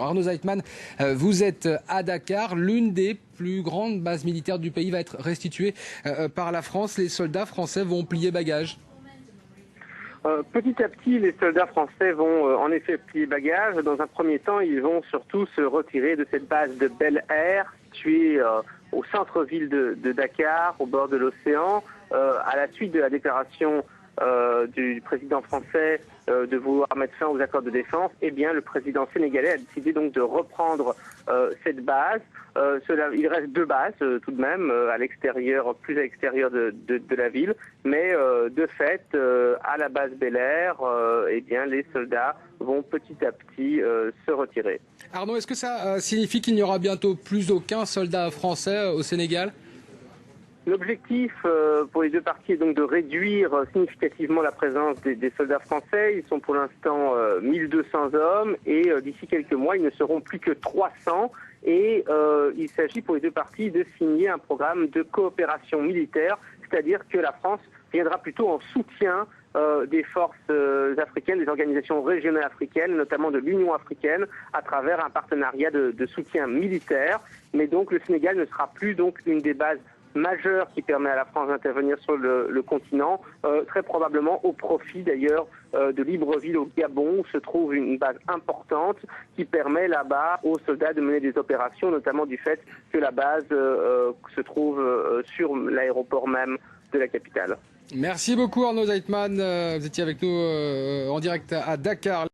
Arnaud Zeitman, vous êtes à Dakar. L'une des plus grandes bases militaires du pays va être restituée par la France. Les soldats français vont plier bagages. Petit à petit, les soldats français vont en effet plier bagages. Dans un premier temps, ils vont surtout se retirer de cette base de Bel Air, située au centre-ville de Dakar, au bord de l'océan, à la suite de la déclaration du président français de vouloir mettre fin aux accords de défense. Eh bien, le président sénégalais a décidé donc de reprendre cette base. Il reste deux bases tout de même à l'extérieur, plus à l'extérieur de la ville, mais de fait, à la base Bel Air, eh bien, les soldats vont petit à petit se retirer. Arnaud, est-ce que ça signifie qu'il n'y aura bientôt plus aucun soldat français au Sénégal ? L'objectif pour les deux parties est donc de réduire significativement la présence des soldats français. Ils sont pour l'instant 1200 hommes et d'ici quelques mois, ils ne seront plus que 300. Et il s'agit pour les deux parties de signer un programme de coopération militaire, c'est-à-dire que la France viendra plutôt en soutien des forces africaines, des organisations régionales africaines, notamment de l'Union africaine, à travers un partenariat de soutien militaire. Mais donc le Sénégal ne sera plus donc une des bases majeure qui permet à la France d'intervenir sur le continent, très probablement au profit d'ailleurs de Libreville au Gabon, où se trouve une base importante qui permet là-bas aux soldats de mener des opérations, notamment du fait que la base se trouve sur l'aéroport même de la capitale. Merci beaucoup Arnaud Zeitman, vous étiez avec nous en direct à Dakar.